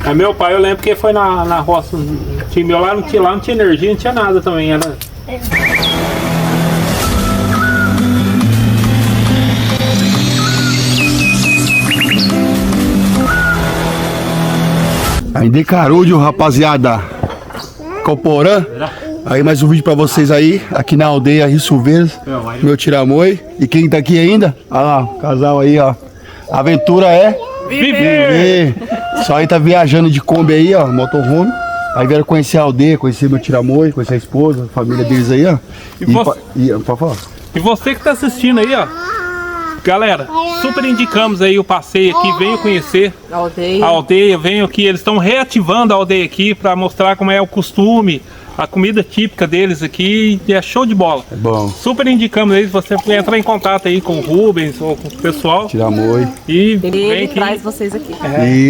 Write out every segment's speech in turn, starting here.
É meu pai, eu lembro que foi na roça, time meu lá não tinha energia, não tinha nada também, era... Ainda de Carúdio, rapaziada. Coporã. Aí mais um vídeo pra vocês aí, aqui na aldeia Rio Silveiras, meu tiramoi. E quem tá aqui ainda? Olha lá, o casal aí, ó. A aventura é viver. Só aí tá viajando de Kombi aí, ó, motorhome. Aí vieram conhecer a aldeia, conhecer meu tiramoi, conhecer a esposa, a família deles aí, ó. Pode falar. E você que tá assistindo aí, ó. Galera, super indicamos aí o passeio aqui, venham conhecer a aldeia, venham aqui, eles estão reativando a aldeia aqui para mostrar como é o costume, a comida típica deles aqui, e é show de bola. É bom. Super indicamos aí, você entrar em contato aí com o Rubens ou com o pessoal. Tiramoi. E ele traz vocês aqui.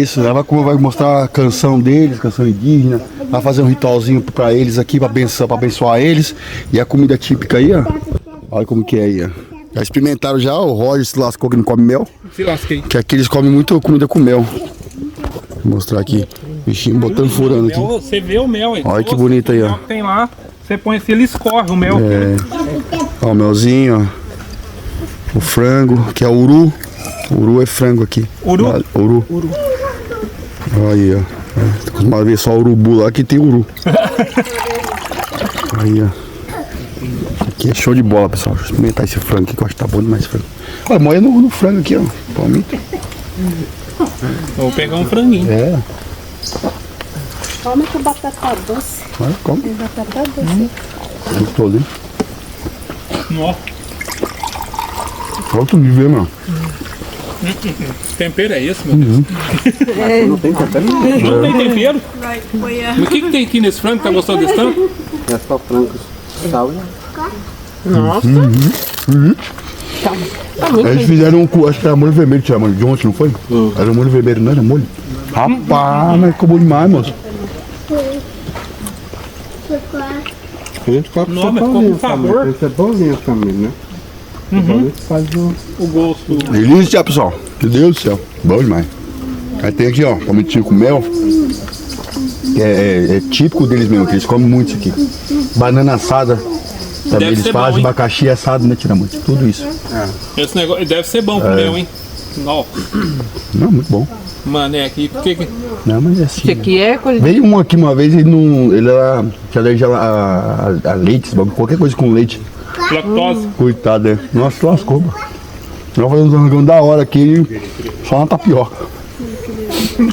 Isso, ela vai mostrar a canção deles, canção indígena, vai fazer um ritualzinho para eles aqui, para abençoar eles. E a comida típica aí, ó, olha como que é aí, ó. Já experimentaram já, o Roger se lascou que não come mel. Se lasquei. Que aqui eles comem muito comida com mel. Vou mostrar aqui. Bichinho botando, furando aqui. Você vê o mel aí. Olha que bonito aí, ó. Tem lá, você põe assim, ele escorre o mel. É. Ó, o melzinho, ó. O frango, que é o uru. O uru é frango aqui. Uru? Uru. Olha aí, ó. Tá acostumado a ver só urubu lá, aqui tem uru. Aí, ó. Aqui é show de bola, pessoal. Deixa eu experimentar esse frango aqui, que eu acho que tá bom demais esse frango. Olha, moia no frango aqui, ó. Palmito. Vou pegar um franguinho. É. Come com batata doce. Olha, come. Tem batata doce. Gostou ali. Nossa. Outro nível, mano. Tempero é esse, meu Deus? Não tem tempero? Não tem tempero? Mas o que tem aqui nesse frango? Tá gostando desse tanto? É só francos. Sal, né? Nossa. Tá muito Eles fizeram um, acho que era molho vermelho, tinha molho de ontem, não foi? Era molho vermelho, não era molho? Rapaz, mas ficou bom demais, moço. A gente coloca Não, só mas ficou com sabor. Esse é bonzinho também, né? Faz O gosto. Delícia, pessoal. Meu Deus do céu. Bom demais. Aí tem aqui, ó, palmitinho com mel. Que é típico deles mesmo, que eles comem muito isso aqui. Banana assada. Também Deve eles ser fazem, bom, hein? abacaxi assado, né? Tira muito. Tudo isso. Esse negócio deve ser bom pro mel, hein? Não, Não, muito bom. mano, é aqui. Porque Não, mas é assim. Isso aqui é coisa de... Veio um aqui uma vez, ele não. Ele era. Tinha alergia a leite, esse bagulho, qualquer coisa com leite. lactose. Coitado, é. Nossa, lascou, mano. Nós fazemos um rangão da hora aqui, só na tapioca.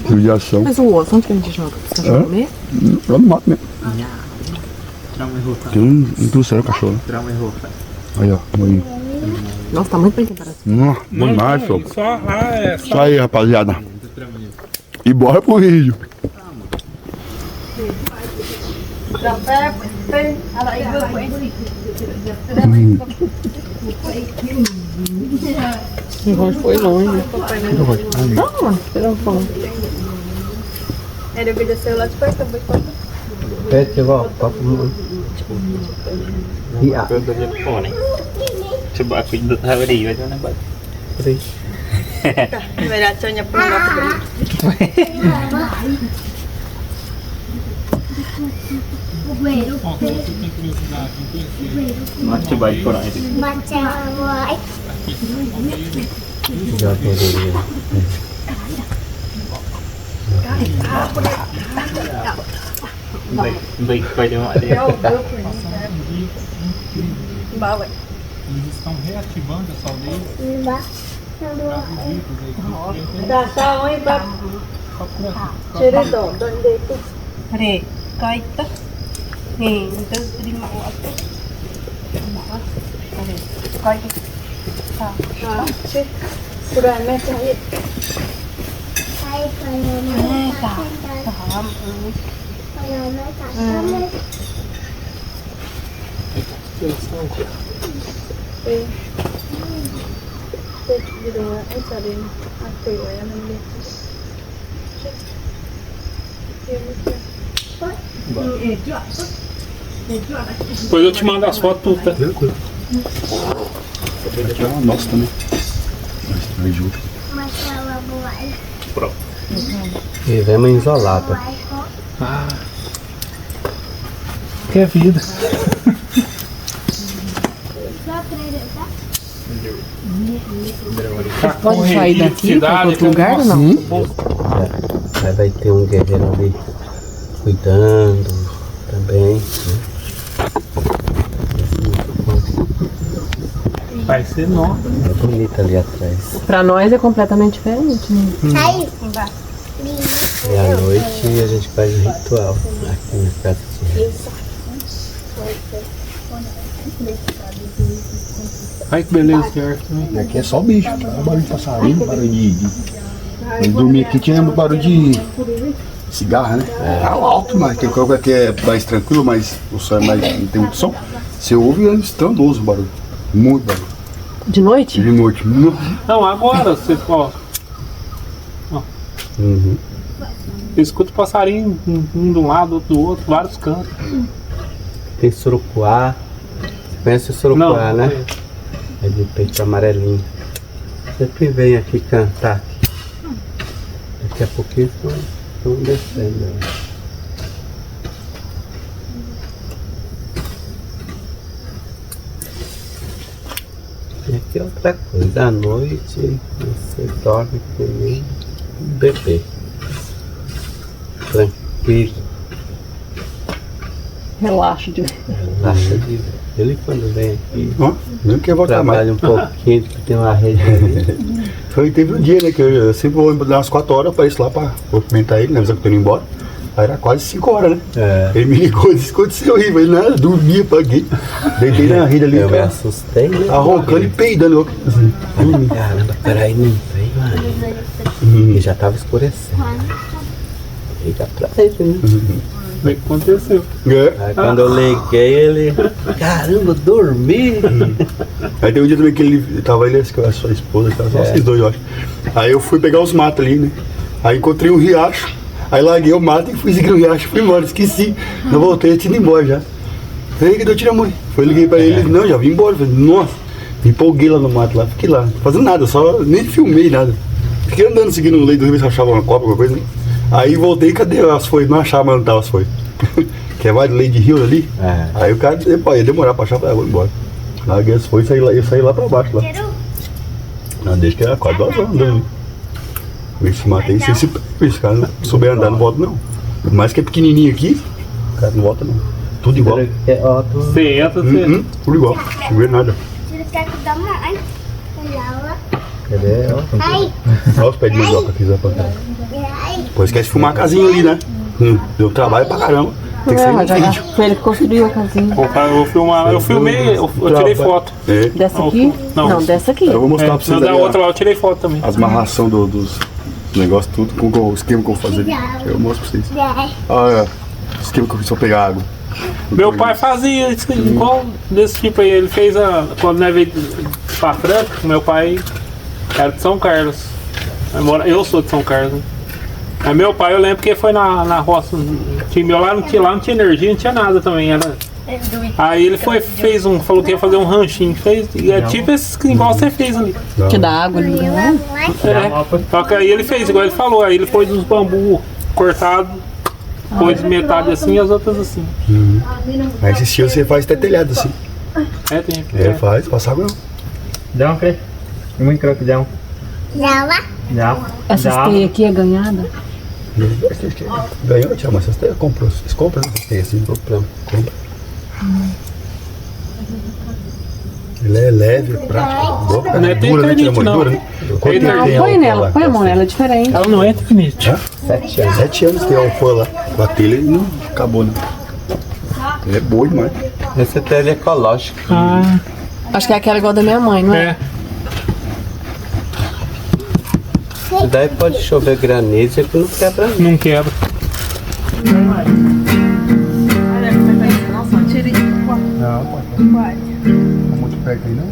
Judiação. Mas o osso, onde que a gente joga? Você vai comer? Lá no mato mesmo. Tem um trouxeram o cachorro. Aí, ó. Aí. Nossa, tá muito bem temperado. Bom demais, senhor. Isso aí, rapaziada. E bora pro vídeo. O rosto foi longe. Não, espera um pouco. Ele obedeceu lá depois, também. Coba aku duduk hari macam mana buat? Meracanya pun nggak Coba korang itu. Baik, kau tengok dia. bawa. Eles estão reativando essa aldeia. Dasar oi bab. Cerita dan itu. Re, kaita. Nih, itu terima waktu. Kaita. Ah, cik. Sudah macam ni. Depois eu te mando as fotos tudo, tá? Aqui é uma nossa também. Nós juntos. Pronto. E vemos isolado. Ah. Que é vida. Pode sair daqui para outro lugar ou não? Aí vai ter um guerreiro ali cuidando também. Né? Vai ser novo. É bonito ali atrás. Pra nós é completamente diferente, né? E à noite a gente faz um ritual aqui na casa de Reza. Ai que beleza de arte também. E aqui é só bicho, tá? Barulho de passarinho, barulho de... Eu dormi aqui, tinha barulho de cigarro, né? É alto, mas tem coisa que é mais tranquilo, mas o som é mais, não tem muito som. Você ouve, é estrondoso o barulho. Muito barulho. De noite? De noite. Não, agora você, ó. Uhum. Você escuta o passarinho um de um lado, outro do outro, vários cantos. Tem surucuá. Você conhece o surucuá, Não, né? não. É de peito amarelinho. Sempre vem aqui cantar. Daqui a pouquinho estão descendo. E aqui é outra coisa. À noite você dorme com um bebê. Tranquilo. Relaxa de Relaxa de ver. Ele quando vem aqui, Ó, nem quer voltar mais. trabalha um pouquinho, que tem uma rede ali. Teve um dia, né, que eu sempre vou dar umas 4 horas pra isso lá pra cumprimentar ele, né, avisar que eu tô indo embora. Aí era quase 5 horas, né? É. Ele me ligou e disse, aconteceu aí, mas nada, dormia, paguei. Deitei na rede ali, Eu me cara, assustei, né? roncando e peidando. Assim. Caramba, peraí, não sei, mano. E já tava escurecendo. E já pra frente, né? O que aconteceu? É. Aí quando eu liguei, ele... Caramba, dormi! Aí tem um dia também que ele tava ele e a sua esposa, tava só vocês dois, eu acho. Aí eu fui pegar os matos ali, né? Aí encontrei um riacho, aí larguei o mato e fui seguir o riacho, fui embora, esqueci. Não voltei, eu tinha ido embora já. Falei, que deu tira mãe. Foi, liguei pra ele, não, já vim embora. Falei, nossa, me empolguei lá no mato, lá, fiquei lá, fazendo nada, só nem filmei nada. Fiquei andando seguindo o leito do rio, ver se eu achava uma cobra, alguma coisa, né? Aí voltei, cadê as folhas? Não achava, mas não tava as folhas. Que é mais de leite de rio ali. É. Aí o cara disse, pô, ia demorar pra achar, falei, vou embora. Larguei as folhas e eu saí lá pra baixo lá. Não, desde que era quase 2 horas andando. Ver se matei, se cara não souber andar, não volta não. Por mais que é pequenininho aqui, o cara não volta não. Tudo igual. Ó, tu... Você entra, você. Tudo igual, não vê nada. Cadê? Ó. Olha os pés de mandioca aqui, Zé Pantera. Pô, esquece de filmar a casinha ali, né? Deu trabalho pra caramba. Tem que ser no vídeo. Foi ele que construiu a casinha. Vou filmar. Eu filmei, eu tirei foto. É. Dessa aqui? Não. Não, dessa aqui. Eu vou mostrar pra vocês Não, da ali, ó, outra lá eu tirei foto também. as marração dos negócios, tudo, com o esquema que eu vou fazer ali. Eu mostro pra vocês. Olha, o esquema que eu fiz pra pegar água. Meu pai fazia isso, igual desse tipo aí. Ele fez quando nós veio pra Franca, meu pai era de São Carlos. Eu sou de São Carlos. Né? Aí meu pai, eu lembro que foi na roça. Lá não tinha energia, não tinha nada também. Aí ele fez falou que ia fazer um ranchinho. Fez, e é tipo esse igual você fez ali. Que dá água ali. Né? Só que aí ele fez igual ele falou, aí ele pôs uns bambu cortados, pôs metade assim e as outras assim. Aí esse estilo você faz até telhado assim. Tem. Faz, passa água não. Dá um quê? Muito croque, dá um. Dá. Essas teias aqui é ganhada? Ganhou, tia, mas vocês comprou. Vocês compram, né? Tem assim, compra. Ele é leve, prático, boa. Não é Dura, né? Tira tecnite, não. dura, né? Quanto Não, tempo tem Põe alfa nela, lá? põe a mão nela, é diferente. Ela não é tecnite. 7 anos. 7 anos tem alfa lá. Bateu ele e não acabou, né? Ele é boa demais. Esse até ele é ecológico. Acho que é aquela igual da minha mãe, não é? É. E daí pode chover granizo que não quebra não. Não quebra. Nossa, tirei. Não, pode. Tá muito perto aí, não?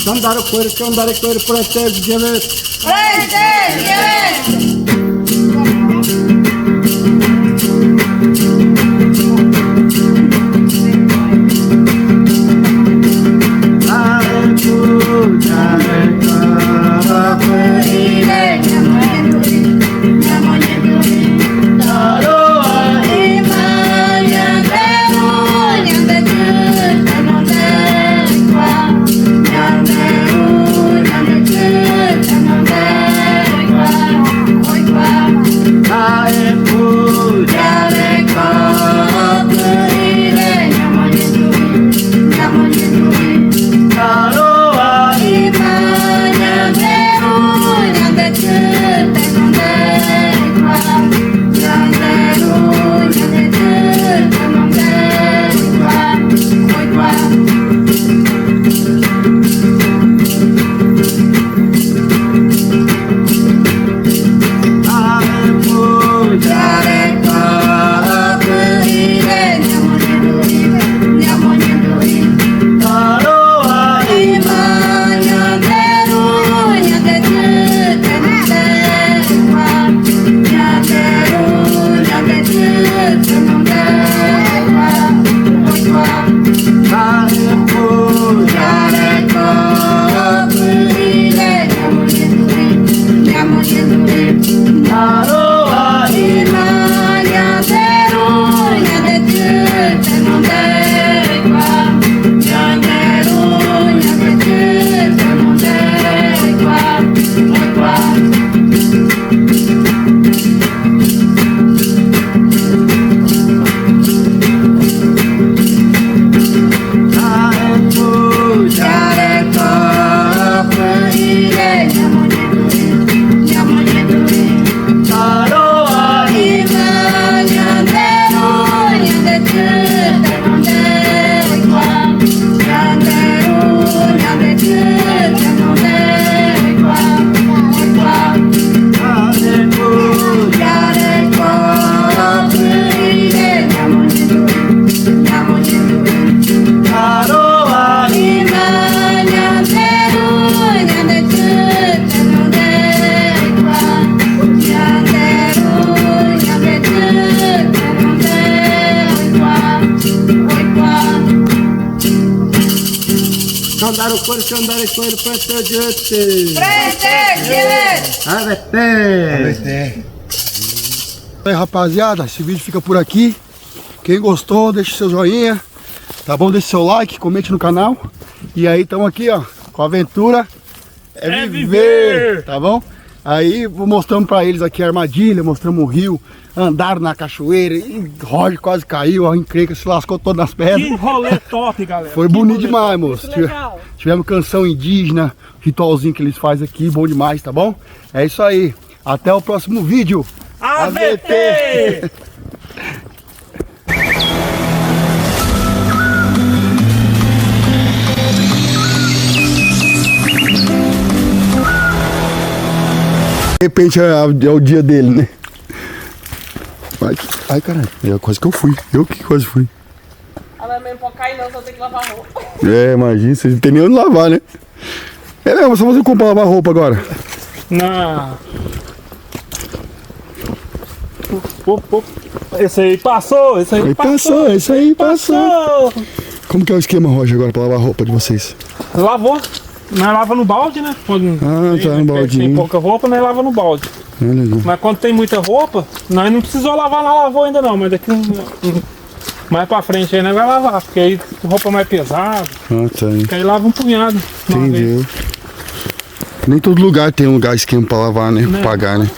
Candaru coelho, protege direito. Candaru coelho, protege direito. Aí, rapaziada, esse vídeo fica por aqui. Quem gostou, deixa seu joinha, tá bom? Deixa seu like, comente no canal. E aí, estamos aqui, ó, com a aventura é viver, tá bom? Aí, vou mostrando pra eles aqui a armadilha, mostramos o rio, andaram na cachoeira, e Roger quase caiu, a encrenca se lascou todo nas pedras. Que rolê top, galera. Foi bonito demais, moço. Tivemos canção indígena, ritualzinho que eles fazem aqui, bom demais, tá bom? É isso aí. Até o próximo vídeo. AVT! De repente é o dia dele, né? Ai, caralho, quase que eu fui. Eu que quase fui. Ela mesmo pode cair não, só tem que lavar a roupa. É, imagina, vocês não tem nem onde lavar, né? É mesmo, só você comprar lavar roupa agora. Não. Esse aí passou, esse aí passou. Esse aí passou. Como que é o esquema, Roger, agora pra lavar a roupa de vocês? Lavou. Nós lava no balde, né? Quando tá no balde. Tem pouca roupa, nós lava no balde. Legal. Mas quando tem muita roupa, nós não precisou lavar na lavoura ainda não, mas daqui mais pra frente aí nós vai lavar, porque aí roupa mais pesada. Tá. Porque aí lava um punhado. Entendeu? Nem todo lugar tem um lugar esquema pra lavar, né? Pra pagar, né?